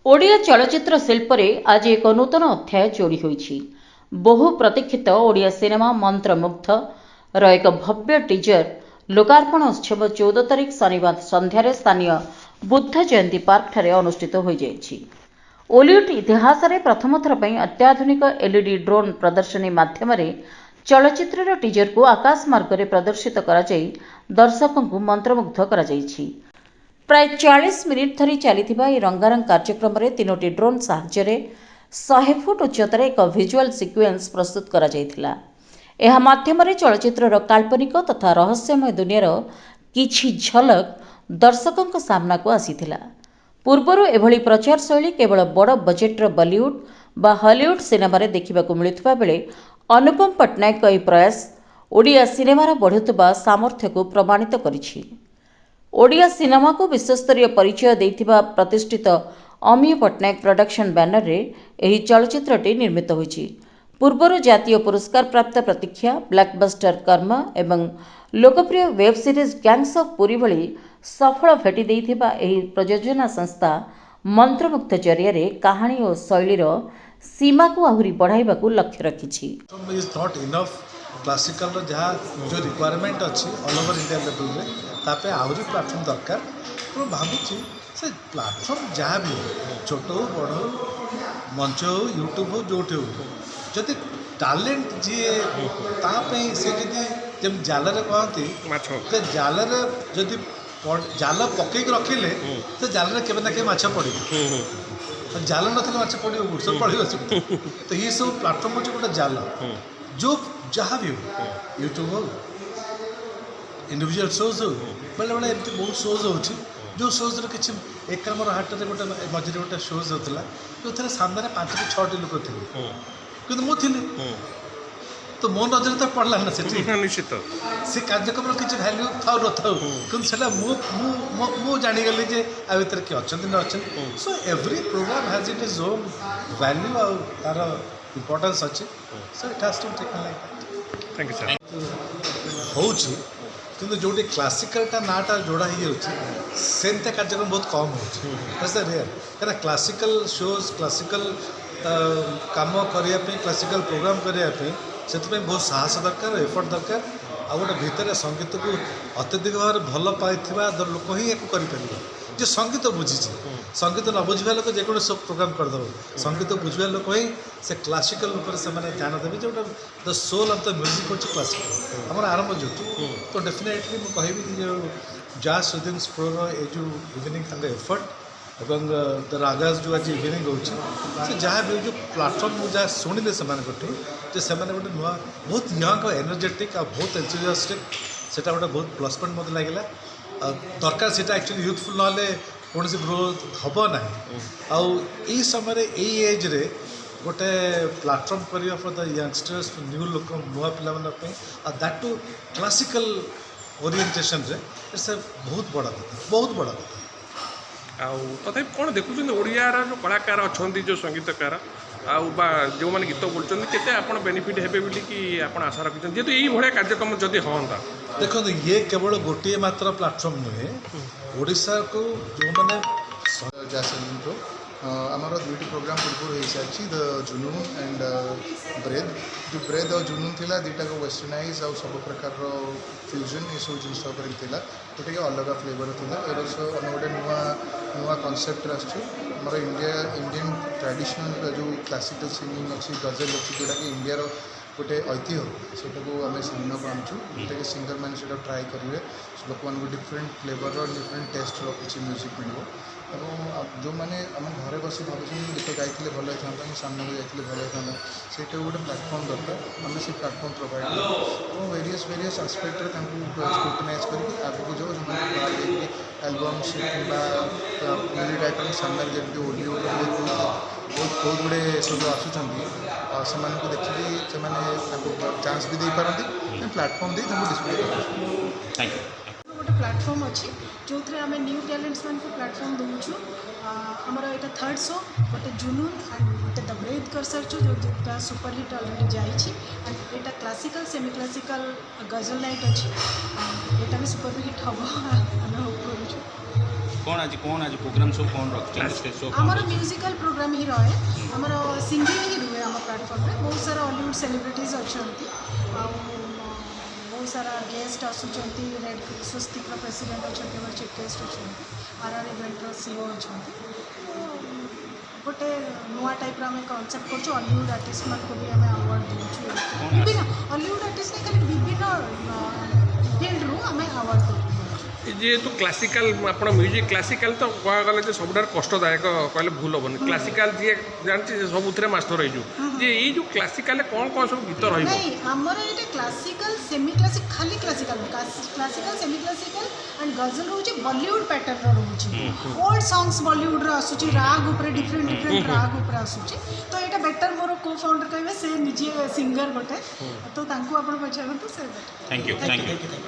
ओडिया चलचित्र शिल्प आज एक नूतन अध्याय जोड़ी होइछि। बहु प्रतीक्षित ओडिया सिनेमा मंत्रमुग्ध एक भव्य टीजर लोकार्पण उत्सव 14 तारिख शनिवार संध्यारे स्थानीय बुद्ध जयंती पार्क ठारे अनुष्ठित हो जाइछि। ओलिउड इतिहास रे प्रथम थर पई अत्याधुनिक एलईडी ड्रोन प्रदर्शनी माध्यम चलचित्र टीजर को आकाश मार्ग रे प्रदर्शित करा जाई दर्शकों को मंत्रमुग्ध करा जाइछि। प्राय 40 मिनिट धरी चलीथिबा ए रंगारंग कार्यक्रम रे 3टी ड्रोन साहाय्य 100 फुट उच्चतार एक विजुअल सिक्वेन्स प्रस्तुत करा जायथिला। एहा माध्यम रे चलचित्रर काल्पनिक तथा रहस्यमय दुनियार किछि झलक दर्शकों सामना को आसीथिला। पूर्वरु एभली प्रचार शैली केवल बड़ बजेट्र बॉलीवुड बा हॉलीवुड सिनेमा रे देखिबाकू मिलुथिबा बेले अनुपम पट्टनायक एही प्रयास ओडिया सिनेमार बढ़ुथिबा सामर्थ्य को प्रमाणित करिछि। ओडिया सिनेमा को विश्वस्तरीय परिचय देथिबा प्रतिष्ठित अमीय पट्टनायक प्रोडक्शन बैनर रे एही चलचित्रटी निर्मित होइछि। पूर्वर जातीय पुरस्कार प्राप्त प्रतीक्षा, ब्लॉकबस्टर कर्म एवं लोकप्रिय web series gangs of Puri भली सफल भेटी देथिबा एही प्रयोजना संस्था मंत्रमुग्ध जरिया रे कहानी और शैलीर सीमा को आहुरी बढ़ाइबाकू लक्ष्य रखिछि। क्लासिकल जहाँ जो रिक्वायरमेंट अच्छी ऑल ओवर इंडिया लेवल रे तापे आहरी प्लाटफॉर्म दरकार। तो भावुची से प्लाटफॉर्म जहाँ भी हो छोट हो बड़ हो मंच हो यूट्यूब हो जोटे हो जदि टैलेंट जी से जब जाल कहती तो जाल जदि जाल पकई रखिले तो जाल के ना के पड़े जाल ना पड़े गुड़स पड़े। तो ये सब प्लाटफॉर्म हो गोटे जाल जो जहाँ भी हो यूट्यूब हो इंडिविजुअल शोज हो बेले बेले एमती बहुत शोज हो जो शोज किसी एकामर हाट में गोटे मझे गोटे शोज होता जो थे सामने 5 ରୁ 6ଟି लोक थे कि मुझे तो मो नजर तो पड़ला ना से निश्चित से कार्यक्रम किसी भैल्यू था न था कि मु जानीगली जे आ भर किए अच्छा न अच्छा। So every program has it is own value और तार इम्पोर्टेंस अच्छे। So it has to taken like that. Thank you sir. होची किंतु जोटी क्लासिकलटा नाटा जोड़ा ही सेमता कार्यक्रम बहुत कम हो रेयर क्या क्लासिकल शोज क्लासिकल काम करने क्लासिकल प्रोग्राम करने से बहुत साहस दरकार एफर्ट दरकार आ गोटे भितर संगीत को अत्यधिक भाव भल पाई लोक ही या कर संगीत बुझी संगीत न बुझा लोक जेको सब प्रोग्राम करदेव संगीत बुझा लोक ही से क्लासिकल से ध्यान देवे जो the soul of the music हूँ क्लासिकल आम आरंभ जो। तो डेफिनेटली मुझे कहबी जो जैज़ रिदम्स प्रोर ये जो इवनिंग एफर्ट एवं द रागाज जो आज इवनिंग हो जहाँ भी जो प्लाटफर्म जहाँ शुणिले से गोटे नुआ बहुत यंग एनर्जेटिक आ बहुत एंथुजियास्टिक से गोटे बहुत प्लस पॉइंट मत लगे दरकार से एक्चुअली यूथफुल ना कौन ग्रोथ हम ना आई समय यही एज रे गोटे प्लाटफर्म करने फॉर द यंगस्टर्स न्यू लोक नुआ पाने दैट टू क्लासिकल ओरिएंटेशन रे इट्स बहुत बड़ा कथा बहुत बड़ा कथा। तथा कौन देखुं ओडियार जो कलाकार अच्छा जो संगीतकार बा जो मैंने गीत बोलते केते आपण बेनिफिट हेबे बोली कि आपण आशा रखिछन जेतु एई भळे कार्यक्रम जदि होंदा। देखो ये केवल गोटे मात्र प्लाटफर्म नुहे ओडिशा को जो मैंने आमर 2टी प्रोग्राम पूर्व हो सारी द जुनून एंड ब्रेद जो ब्रेद और जुनून थिला दुटा को वेस्टर्नाइज और सब प्रकार फ्यूजन ये सब जिन गोटे अलग फ्लेवर था। ए वर्ष आम गोटे नुआ नुआ कनसेप्ट आमर इंडियन ट्रेडिशनल जो क्लासिकल सिंगिंग अच्छी गजल अच्छी जोटा कि इंडिया गोटे ऐतिह्य से आम सामना को आनुचु जोटा कि सिंगर मैंने ट्राए करेंगे लोक मान डिफरेंट फ्लेवर डिफरेंट टेस्ट किसी म्यूजिक मिले और जो मैंने आम घर बस भाई गीत गाई भल होता सामने को जाइए भल होता से गोटे प्लाटफर्म दरकार आम से प्लाटफर्म प्रोवाइड कर वेरियस आस्पेक्ट स्क्रूटिनाइज करके आगे जाओ जो एल्बम्स कि म्यूजिक आइटम सामने जमी ओलिउड बहुत गुड़े सब आसुँच से देखिए चांस भी दे पारती प्लाटफर्म दे डिस्प्ले कर गोटे प्लाटफर्म अच्छी जो थे आम न्यू टैलेंट्स मान को प्लाटफर्म दूचु आमर यहाँ 3rd शो गोटे जुनून एंड गोटे द ब्रेद कर सारी जो सुपर हिट अलरेडी जाइए एंड यहाँ क्लासिकल सेमी क्लासिकल गजल नाइट अच्छी यहाँ भी सुपर हिट हम आम होप करूँ। कौन आज प्रोग्राम सब कौन रखते स्टेज शो आमर म्यूजिकल प्रोग्राम ही रहे आमर सिंगिंग ही रुहे आम प्लाटफर्म में बहुत सारा हॉलीवुड सेलिब्रिटीज अच्छा बहुत सारा गेस्ट आसुँच रेड स्वस्तिक प्रेसिडेंट अच्छा चीफ गेस्ट अच्छा आर इवेंट सीओ अच्छा गोटे नुआ टाइप आम कनसेप्ट कर हॉलीवुड आर्टिस्ट मान को भी आम अवार्ड दूँ विभिन्न हॉलीवुड आर्टिस्ट नहीं खाली विभिन्न फील्ड रू आम अवार्ड दूँ जेहेतु क्लासिकाल आप म्यूजिक क्लासिकाल तो कह गले सब कष्टदायक कहले भूल हेनी क्लासिकाल जी जानते सब मास्टर हो जो क्लासिकाल कौन कौन सब गीत रही नहीं आमर ये क्लासिकल सेमी क्लासिक खाली classical classical semi classical and गजल रोचे बॉलीवुड पैटर्न रोचे ओल्ड सॉन्ग्स बॉलीवुड आसूची राग ऊपर डिफरेंट डिफरेंट राग ऊपर आसूची तो यहाँ बेटर मोर को फाउंडर कहे से निजे सिंगर गोटे तो आपन पचारतु से थैंक यू